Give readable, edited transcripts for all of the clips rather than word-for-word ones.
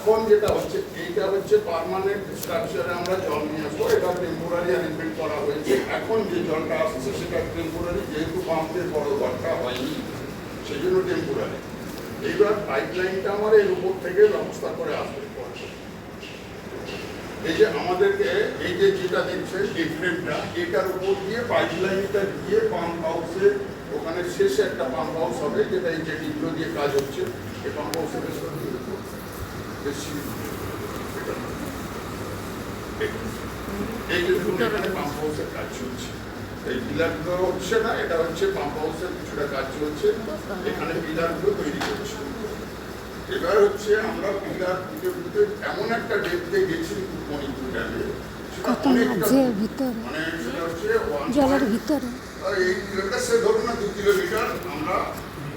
এখন যেটা হচ্ছে এইটা হচ্ছে পার্মানেন্ট স্ট্রাকচারে আমরা জল নিয়ে আসবো, এটা টেম্পোরারি অ্যারেঞ্জমেন্ট করা হয়েছে। এখন যে জলটা আসছে সেটা টেম্পোরারি, যেহেতু পাম্পের বড় দরকার হয়নি সেই জন্য টেম্পোরারি। এইবার পাইপলাইনটা আমার এর উপর থেকে ব্যবস্থা করে আসবে। এই যে আমাদেরকে এই যে যেটা দিচ্ছে ডিফ্রেন্টটা, এটার উপর দিয়ে পাইপলাইনটা দিয়ে পাম্প হাউসে, ওখানে শেষে একটা পাম্প হাউস হবে, যেটা এই যে ডিগুলো দিয়ে কাজ হচ্ছে। এই পাম্প হাউসের বেশি এই যে দেখুন এখানে পাম্প হাউসের কাজ চলছে, এই পিলারগুলো হচ্ছে না, এটা হচ্ছে পাম্প হাউসের কিছুটা কাজ চলছে, এখানে পিলারগুলো তৈরি করছে। এবার হচ্ছে আমরা পিলার দিতে এমন একটা ডেপথে গেছি মণিপুর ড্যামে, কত মাঝে ভিতরে মানে সেটা হচ্ছে জলের ভিতরে এই কিলোমিটার, সে ধরুন না 2 কিলোমিটার আমরা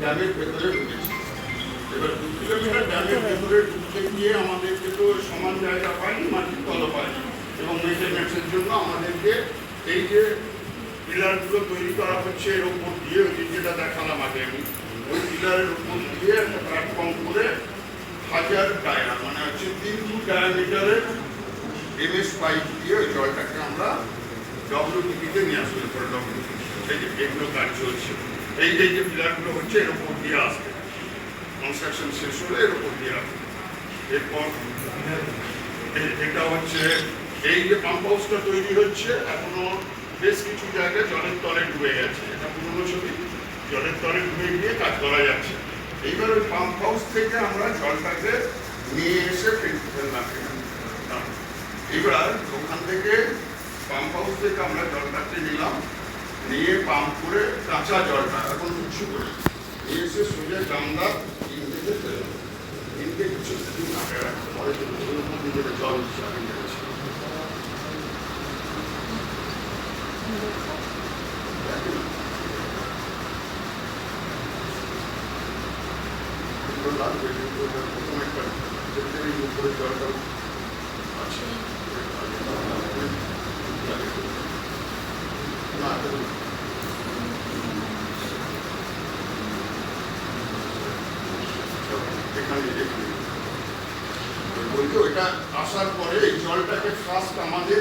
ড্যামের ভেতরে ঢুকেছি। এবার 2 কিলোমিটার ড্যামের ভেতরে ঢুকতে গিয়ে আমাদেরকে তো সমান জায়গা পাইনি, মাটির তলা পাইনি, এবং মেনটেন্যান্সের জন্য আমাদেরকে এই যে পিলারগুলো তৈরি করা হচ্ছে এর উপর দিয়ে, ওই যেটা দেখালাম আগে আমি, ওই পিলারের উপর দিয়ে একটা প্ল্যাটফর্ম করে 1000 ডায়ার মানে হচ্ছে 3 ফুট ডায়ামিটারের এমএস পাইপ দিয়ে ওই জলটাকে আমরা ডব্লিউটিপিতে নিয়ে আসবো। এই যে এগুলো কাজ চলছে, এই যে পিলারগুলো হচ্ছে এর উপর দিয়ে আসবে, কনস্ট্রাকশন শেষ হলে এর উপর দিয়ে আসবে। এরপর এটা হচ্ছে এই যে পাম্প হাউসটা তৈরি হচ্ছে, এখনো বেশ কিছু জায়গায় জলের তলে ডুবে গেছে, এটা পুরনো ছবি, জলের তলে ডুবে গিয়ে কাজ করা যাচ্ছে। এইবার ওই পাম্প হাউস থেকে আমরা জলটাকে নিয়ে এসে ফেললাম। এবার ওখান থেকে পাম্প হাউস থেকে আমরা জলটাকে নিলাম, নিয়ে পাম্প করে কাঁচা জলটা এখন উঁচু করে নিয়ে এসে সোজা গামলা ইনটেকে ফেললাম। ইনটেক কিছু দিন আগে পরে যেটা জল হিসাবে গেছে প্রথম একটা উপরে জলটা আছে না, এখানে বলতে ওইটা আসার পরে এই জলটাকে ফার্স্ট আমাদের